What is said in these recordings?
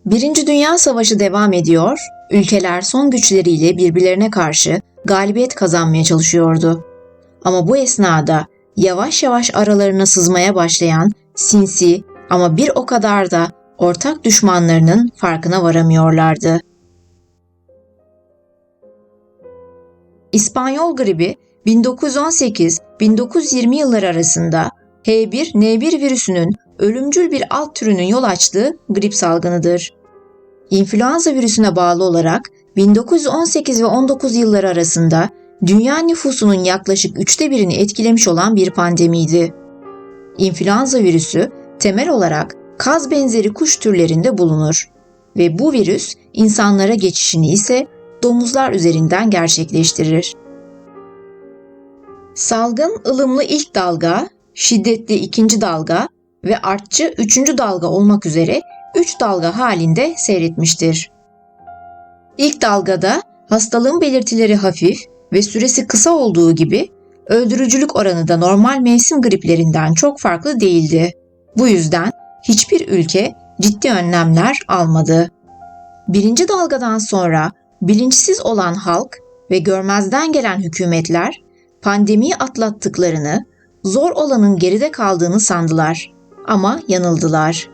Birinci Dünya Savaşı devam ediyor, ülkeler son güçleriyle birbirlerine karşı galibiyet kazanmaya çalışıyordu. Ama bu esnada yavaş yavaş aralarına sızmaya başlayan sinsi ama bir o kadar da ortak düşmanlarının farkına varamıyorlardı. İspanyol gribi 1918-1920 yılları arasında H1N1 virüsünün ölümcül bir alt türünün yol açtığı grip salgınıdır. İnfluenza virüsüne bağlı olarak 1918 ve 19 yılları arasında dünya nüfusunun yaklaşık 1/3'ünü etkilemiş olan bir pandemiydi. İnfluenza virüsü temel olarak kaz benzeri kuş türlerinde bulunur ve bu virüs insanlara geçişini ise domuzlar üzerinden gerçekleştirir. Salgın ılımlı ilk dalga, şiddetli ikinci dalga ve artçı üçüncü dalga olmak üzere 3 dalga halinde seyretmiştir. İlk dalgada hastalığın belirtileri hafif ve süresi kısa olduğu gibi öldürücülük oranı da normal mevsim griplerinden çok farklı değildi. Bu yüzden hiçbir ülke ciddi önlemler almadı. Birinci dalgadan sonra bilinçsiz olan halk ve görmezden gelen hükümetler pandemiyi atlattıklarını, zor olanın geride kaldığını sandılar ama yanıldılar.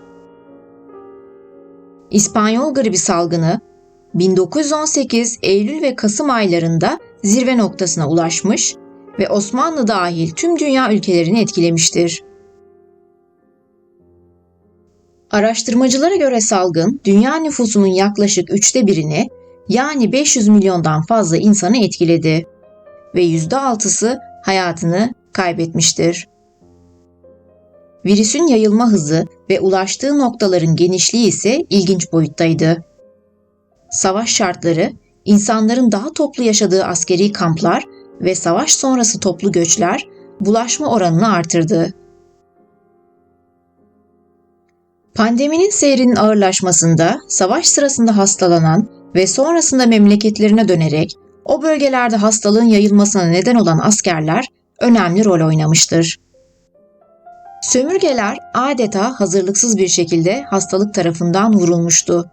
İspanyol gribi salgını 1918 Eylül ve Kasım aylarında zirve noktasına ulaşmış ve Osmanlı dahil tüm dünya ülkelerini etkilemiştir. Araştırmacılara göre salgın dünya nüfusunun yaklaşık 1/3'ünü yani 500 milyondan fazla insanı etkiledi ve %6'sı hayatını kaybetmiştir. Virüsün yayılma hızı ve ulaştığı noktaların genişliği ise ilginç boyuttaydı. Savaş şartları, insanların daha toplu yaşadığı askeri kamplar ve savaş sonrası toplu göçler bulaşma oranını artırdı. Pandeminin seyrinin ağırlaşmasında savaş sırasında hastalanan ve sonrasında memleketlerine dönerek o bölgelerde hastalığın yayılmasına neden olan askerler önemli rol oynamıştır. Sömürgeler adeta hazırlıksız bir şekilde hastalık tarafından vurulmuştu.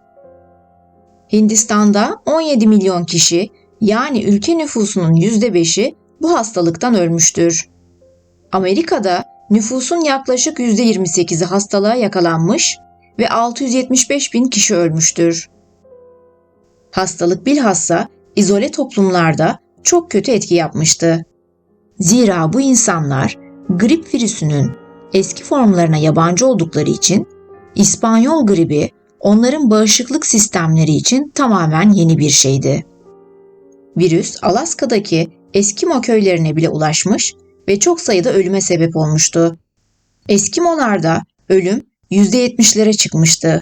Hindistan'da 17 milyon kişi yani ülke nüfusunun %5'i bu hastalıktan ölmüştür. Amerika'da nüfusun yaklaşık %28'i hastalığa yakalanmış ve 675 bin kişi ölmüştür. Hastalık bilhassa izole toplumlarda çok kötü etki yapmıştı. Zira bu insanlar grip virüsünün eski formlarına yabancı oldukları için İspanyol gribi onların bağışıklık sistemleri için tamamen yeni bir şeydi. Virüs Alaska'daki Eskimo köylerine bile ulaşmış ve çok sayıda ölüme sebep olmuştu. Eskimolarda ölüm %70'lere çıkmıştı.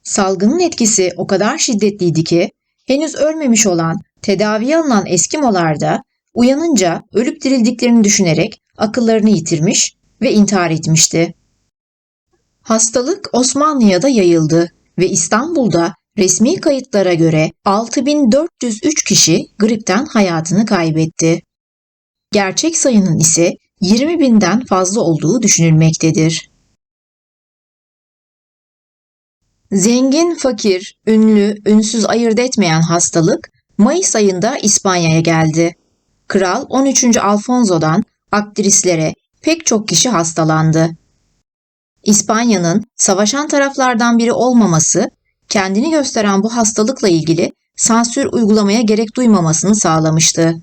Salgının etkisi o kadar şiddetliydi ki henüz ölmemiş olan tedaviye alınan Eskimolarda uyanınca ölüp dirildiklerini düşünerek akıllarını yitirmiş ve intihar etmişti. Hastalık Osmanlı'ya da yayıldı ve İstanbul'da resmi kayıtlara göre 6403 kişi gripten hayatını kaybetti. Gerçek sayının ise 20 binden fazla olduğu düşünülmektedir. Zengin, fakir, ünlü, ünsüz ayırt etmeyen hastalık Mayıs ayında İspanya'ya geldi. Kral 13. Alfonso'dan aktrislere pek çok kişi hastalandı. İspanya'nın savaşan taraflardan biri olmaması, kendini gösteren bu hastalıkla ilgili sansür uygulamaya gerek duymamasını sağlamıştı.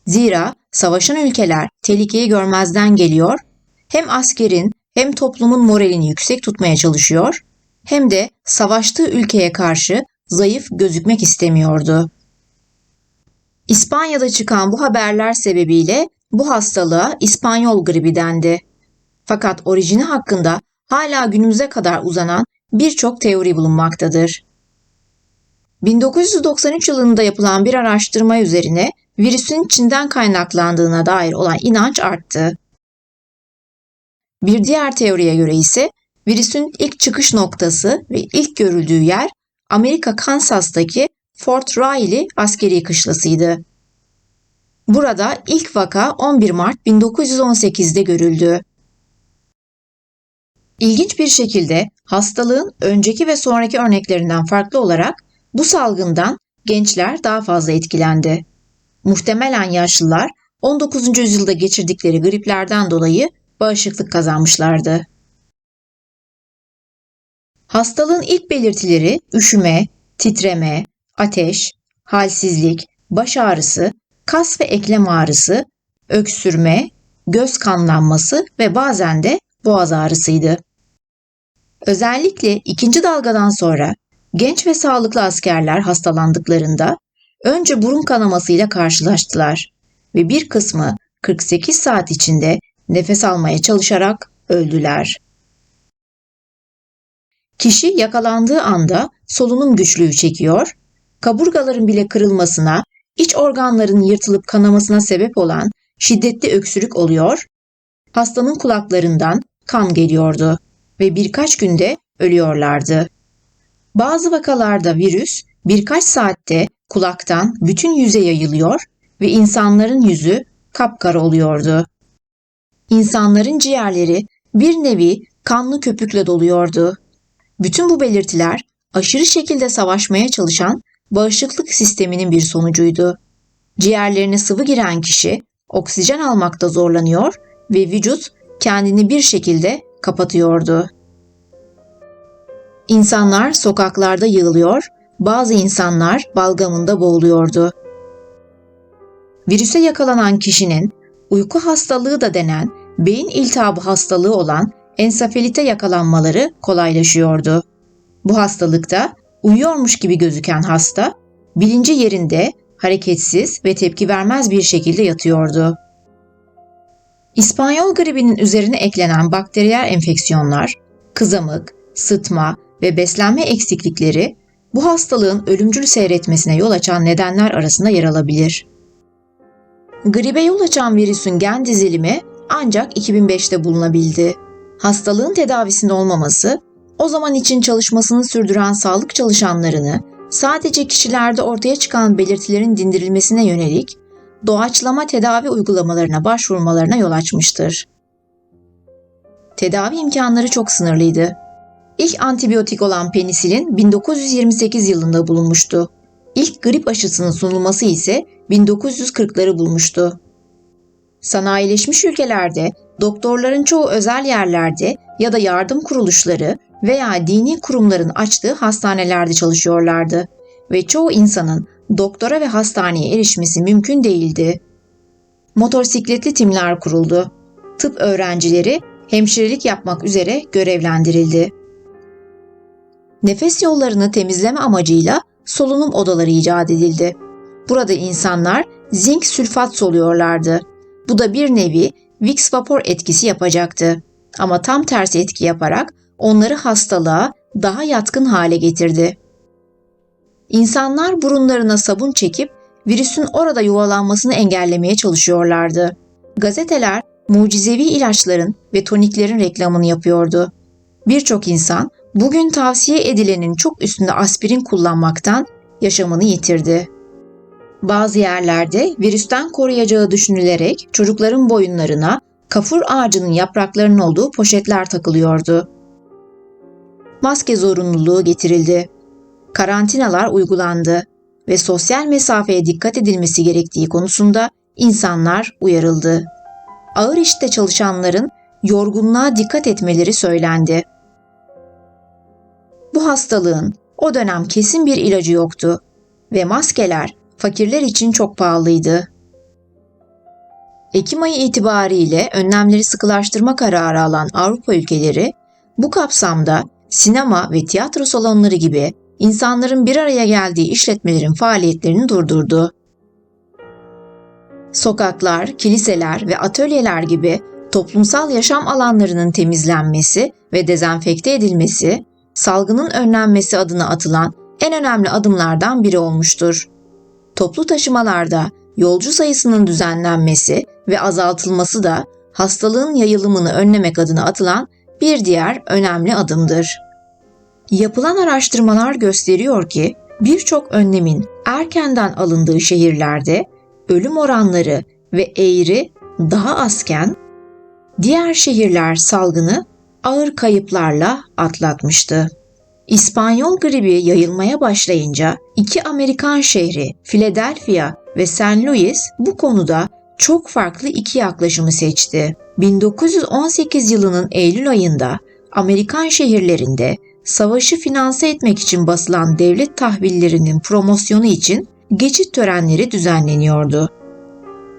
Zira savaşan ülkeler tehlikeyi görmezden geliyor, hem askerin hem toplumun moralini yüksek tutmaya çalışıyor, hem de savaştığı ülkeye karşı zayıf gözükmek istemiyordu. İspanya'da çıkan bu haberler sebebiyle bu hastalığa İspanyol gribi dendi. Fakat orijini hakkında hala günümüze kadar uzanan birçok teori bulunmaktadır. 1993 yılında yapılan bir araştırma üzerine virüsün Çin'den kaynaklandığına dair olan inanç arttı. Bir diğer teoriye göre ise virüsün ilk çıkış noktası ve ilk görüldüğü yer Amerika Kansas'taki Fort Riley askeri kışlasıydı. Burada ilk vaka 11 Mart 1918'de görüldü. İlginç bir şekilde hastalığın önceki ve sonraki örneklerinden farklı olarak bu salgından gençler daha fazla etkilendi. Muhtemelen yaşlılar 19. yüzyılda geçirdikleri griplerden dolayı bağışıklık kazanmışlardı. Hastalığın ilk belirtileri üşüme, titreme, ateş, halsizlik, baş ağrısı, kas ve eklem ağrısı, öksürme, göz kanlanması ve bazen de boğaz ağrısıydı. Özellikle ikinci dalgadan sonra genç ve sağlıklı askerler hastalandıklarında önce burun kanamasıyla karşılaştılar ve bir kısmı 48 saat içinde nefes almaya çalışarak öldüler. Kişi yakalandığı anda solunum güçlüğü çekiyor, kaburgaların bile kırılmasına, iç organların yırtılıp kanamasına sebep olan şiddetli öksürük oluyor, hastanın kulaklarından kan geliyordu ve birkaç günde ölüyorlardı. Bazı vakalarda virüs birkaç saatte kulaktan bütün yüze yayılıyor ve insanların yüzü kapkara oluyordu. İnsanların ciğerleri bir nevi kanlı köpükle doluyordu. Bütün bu belirtiler aşırı şekilde savaşmaya çalışan bağışıklık sisteminin bir sonucuydu. Ciğerlerine sıvı giren kişi oksijen almakta zorlanıyor ve vücut kendini bir şekilde kapatıyordu. İnsanlar sokaklarda yığılıyor, bazı insanlar balgamında boğuluyordu. Virüse yakalanan kişinin uyku hastalığı da denen beyin iltihabı hastalığı olan ensefalite yakalanmaları kolaylaşıyordu. Bu hastalıkta uyuyormuş gibi gözüken hasta, bilinci yerinde hareketsiz ve tepki vermez bir şekilde yatıyordu. İspanyol gribinin üzerine eklenen bakteriyel enfeksiyonlar, kızamık, sıtma ve beslenme eksiklikleri bu hastalığın ölümcül seyretmesine yol açan nedenler arasında yer alabilir. Gribe yol açan virüsün gen dizilimi ancak 2005'te bulunabildi. Hastalığın tedavisinde olmaması, o zaman için çalışmasını sürdüren sağlık çalışanlarını sadece kişilerde ortaya çıkan belirtilerin dindirilmesine yönelik doğaçlama tedavi uygulamalarına başvurmalarına yol açmıştır. Tedavi imkanları çok sınırlıydı. İlk antibiyotik olan penisilin 1928 yılında bulunmuştu. İlk grip aşısının sunulması ise 1940'ları bulmuştu. Sanayileşmiş ülkelerde doktorların çoğu özel yerlerde ya da yardım kuruluşları veya dini kurumların açtığı hastanelerde çalışıyorlardı ve çoğu insanın doktora ve hastaneye erişmesi mümkün değildi. Motosikletli timler kuruldu. Tıp öğrencileri hemşirelik yapmak üzere görevlendirildi. Nefes yollarını temizleme amacıyla solunum odaları icat edildi. Burada insanlar zinc sülfat soluyorlardı. Bu da bir nevi Vicks vapor etkisi yapacaktı. Ama tam tersi etki yaparak onları hastalığa daha yatkın hale getirdi. İnsanlar burunlarına sabun çekip virüsün orada yuvalanmasını engellemeye çalışıyorlardı. Gazeteler mucizevi ilaçların ve toniklerin reklamını yapıyordu. Birçok insan bugün tavsiye edilenin çok üstünde aspirin kullanmaktan yaşamını yitirdi. Bazı yerlerde virüsten koruyacağı düşünülerek çocukların boyunlarına kafur ağacının yapraklarının olduğu poşetler takılıyordu. Maske zorunluluğu getirildi. Karantinalar uygulandı ve sosyal mesafeye dikkat edilmesi gerektiği konusunda insanlar uyarıldı. Ağır işte çalışanların yorgunluğa dikkat etmeleri söylendi. Bu hastalığın o dönem kesin bir ilacı yoktu ve maskeler fakirler için çok pahalıydı. Ekim ayı itibariyle önlemleri sıkılaştırma kararı alan Avrupa ülkeleri bu kapsamda sinema ve tiyatro salonları gibi insanların bir araya geldiği işletmelerin faaliyetlerini durdurdu. Sokaklar, kiliseler ve atölyeler gibi toplumsal yaşam alanlarının temizlenmesi ve dezenfekte edilmesi, salgının önlenmesi adına atılan en önemli adımlardan biri olmuştur. Toplu taşımalarda yolcu sayısının düzenlenmesi ve azaltılması da hastalığın yayılımını önlemek adına atılan bir diğer önemli adımdır. Yapılan araştırmalar gösteriyor ki birçok önlemin erkenden alındığı şehirlerde ölüm oranları ve eğri daha azken, diğer şehirler salgını ağır kayıplarla atlatmıştı. İspanyol gribi yayılmaya başlayınca iki Amerikan şehri Philadelphia ve St. Louis bu konuda çok farklı iki yaklaşımı seçti. 1918 yılının Eylül ayında Amerikan şehirlerinde savaşı finanse etmek için basılan devlet tahvillerinin promosyonu için geçit törenleri düzenleniyordu.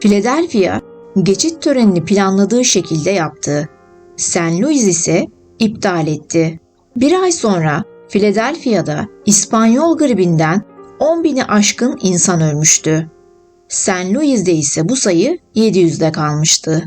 Philadelphia, geçit törenini planladığı şekilde yaptı. St. Louis ise iptal etti. Bir ay sonra Philadelphia'da İspanyol gribinden 10.000'i aşkın insan ölmüştü. St. Louis'de ise bu sayı 700'de kalmıştı.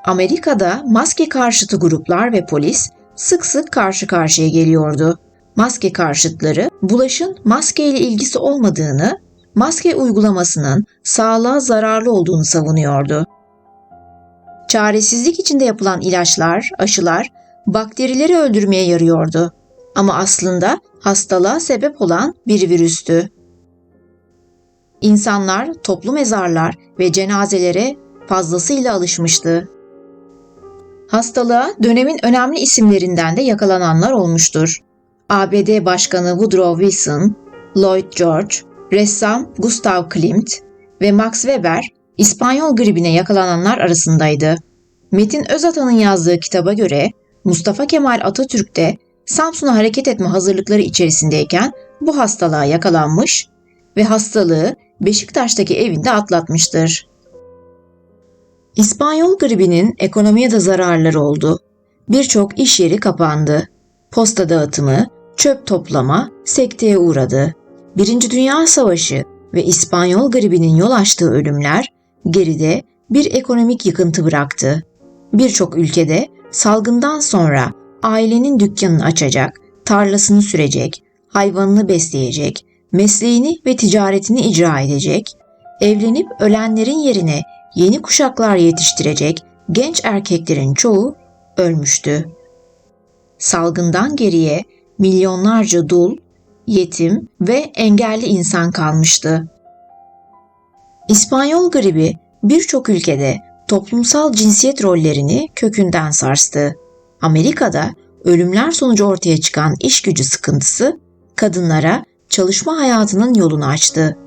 Amerika'da maske karşıtı gruplar ve polis sık sık karşı karşıya geliyordu. Maske karşıtları bulaşın maske ile ilgisi olmadığını, maske uygulamasının sağlığa zararlı olduğunu savunuyordu. Çaresizlik içinde yapılan ilaçlar, aşılar bakterileri öldürmeye yarıyordu. Ama aslında hastalığa sebep olan bir virüstü. İnsanlar toplu mezarlar ve cenazelere fazlasıyla alışmıştı. Hastalığa dönemin önemli isimlerinden de yakalananlar olmuştur. ABD Başkanı Woodrow Wilson, Lloyd George, ressam Gustav Klimt ve Max Weber İspanyol gribine yakalananlar arasındaydı. Metin Özatan'ın yazdığı kitaba göre Mustafa Kemal Atatürk de Samsun'a hareket etme hazırlıkları içerisindeyken bu hastalığa yakalanmış ve hastalığı Beşiktaş'taki evinde atlatmıştır. İspanyol gribinin ekonomiye de zararları oldu. Birçok iş yeri kapandı. Posta dağıtımı, çöp toplama sekteye uğradı. Birinci Dünya Savaşı ve İspanyol gribinin yol açtığı ölümler geride bir ekonomik yıkıntı bıraktı. Birçok ülkede salgından sonra ailenin dükkanını açacak, tarlasını sürecek, hayvanını besleyecek, mesleğini ve ticaretini icra edecek, evlenip ölenlerin yerine yeni kuşaklar yetiştirecek genç erkeklerin çoğu ölmüştü. Salgından geriye milyonlarca dul, yetim ve engelli insan kalmıştı. İspanyol gribi birçok ülkede toplumsal cinsiyet rollerini kökünden sarstı. Amerika'da ölümler sonucu ortaya çıkan iş gücü sıkıntısı kadınlara çalışma hayatının yolunu açtı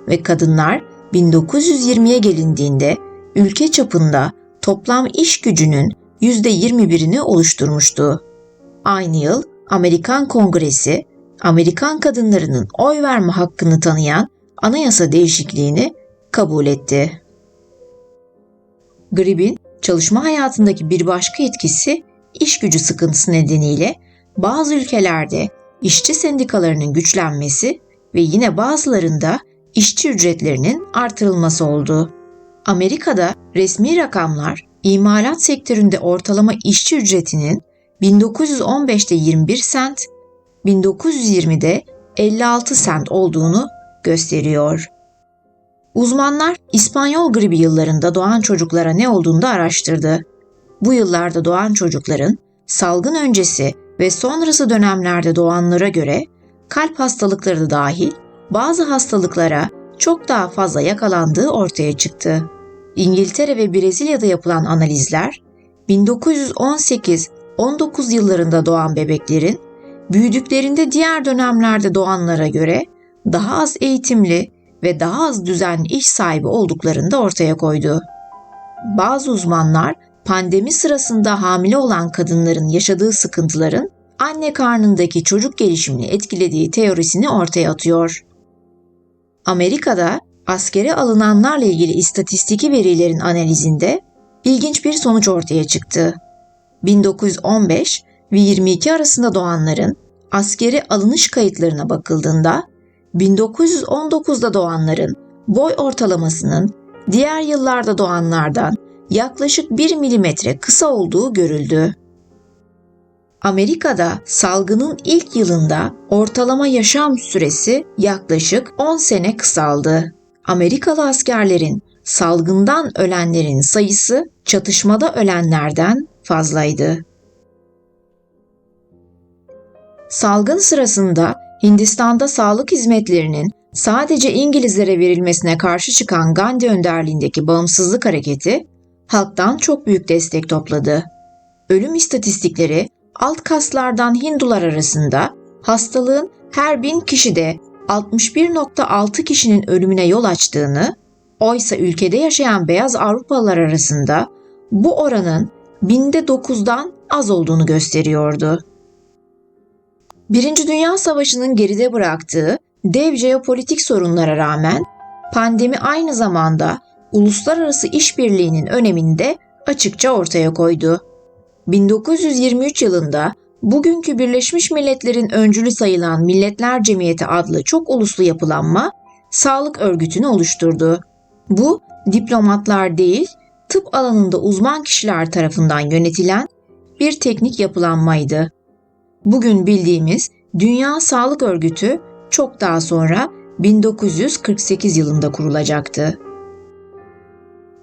ve kadınlar 1920'ye gelindiğinde ülke çapında toplam iş gücünün %21'ini oluşturmuştu. Aynı yıl Amerikan Kongresi, Amerikan kadınlarının oy verme hakkını tanıyan anayasa değişikliğini kabul etti. Gribin çalışma hayatındaki bir başka etkisi iş gücü sıkıntısı nedeniyle bazı ülkelerde işçi sendikalarının güçlenmesi ve yine bazılarında işçi ücretlerinin artırılması oldu. Amerika'da resmi rakamlar imalat sektöründe ortalama işçi ücretinin 1915'te 21 sent, 1920'de 56 sent olduğunu gösteriyor. Uzmanlar İspanyol gribi yıllarında doğan çocuklara ne olduğunu da araştırdı. Bu yıllarda doğan çocukların salgın öncesi ve sonrası dönemlerde doğanlara göre kalp hastalıkları da dahil bazı hastalıklara çok daha fazla yakalandığı ortaya çıktı. İngiltere ve Brezilya'da yapılan analizler 1918-19 yıllarında doğan bebeklerin büyüdüklerinde diğer dönemlerde doğanlara göre daha az eğitimli ve daha az düzenli iş sahibi olduklarını da ortaya koydu. Bazı uzmanlar pandemi sırasında hamile olan kadınların yaşadığı sıkıntıların anne karnındaki çocuk gelişimini etkilediği teorisini ortaya atıyor. Amerika'da askere alınanlarla ilgili istatistiki verilerin analizinde ilginç bir sonuç ortaya çıktı. 1915 ve 22 arasında doğanların askere alınış kayıtlarına bakıldığında 1919'da doğanların boy ortalamasının diğer yıllarda doğanlardan yaklaşık 1 milimetre kısa olduğu görüldü. Amerika'da salgının ilk yılında ortalama yaşam süresi yaklaşık 10 sene kısaldı. Amerikalı askerlerin salgından ölenlerin sayısı çatışmada ölenlerden fazlaydı. Salgın sırasında Hindistan'da sağlık hizmetlerinin sadece İngilizlere verilmesine karşı çıkan Gandhi önderliğindeki bağımsızlık hareketi halktan çok büyük destek topladı. Ölüm istatistikleri alt kaslardan Hindular arasında hastalığın her 1000 kişide 61,6 kişinin ölümüne yol açtığını, oysa ülkede yaşayan beyaz Avrupalılar arasında bu oranın binde 9'dan az olduğunu gösteriyordu. Birinci Dünya Savaşı'nın geride bıraktığı dev jeopolitik sorunlara rağmen pandemi aynı zamanda uluslararası işbirliğinin önemini de açıkça ortaya koydu. 1923 yılında bugünkü Birleşmiş Milletler'in öncülü sayılan Milletler Cemiyeti adlı çok uluslu yapılanma sağlık örgütünü oluşturdu. Bu diplomatlar değil, tıp alanında uzman kişiler tarafından yönetilen bir teknik yapılanmaydı. Bugün bildiğimiz Dünya Sağlık Örgütü çok daha sonra 1948 yılında kurulacaktı.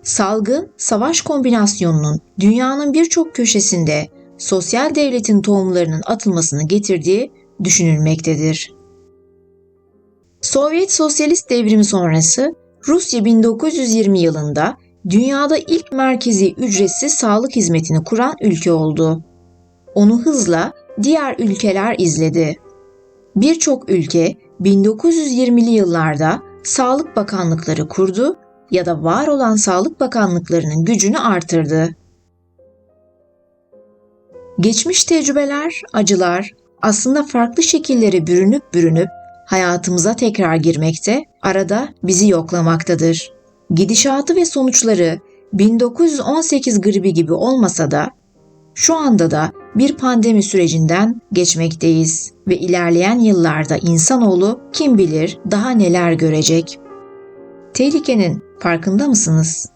Salgın, savaş kombinasyonunun dünyanın birçok köşesinde sosyal devletin tohumlarının atılmasını getirdiği düşünülmektedir. Sovyet Sosyalist Devrimi sonrası Rusya 1920 yılında dünyada ilk merkezi ücretsiz sağlık hizmetini kuran ülke oldu. Onu hızla diğer ülkeler izledi. Birçok ülke 1920'li yıllarda sağlık bakanlıkları kurdu ya da var olan sağlık bakanlıklarının gücünü artırdı. Geçmiş tecrübeler, acılar aslında farklı şekillere bürünüp hayatımıza tekrar girmekte, arada bizi yoklamaktadır. Gidişatı ve sonuçları 1918 gribi gibi olmasa da şu anda da bir pandemi sürecinden geçmekteyiz ve ilerleyen yıllarda insanoğlu kim bilir daha neler görecek. Tehlikenin farkında mısınız?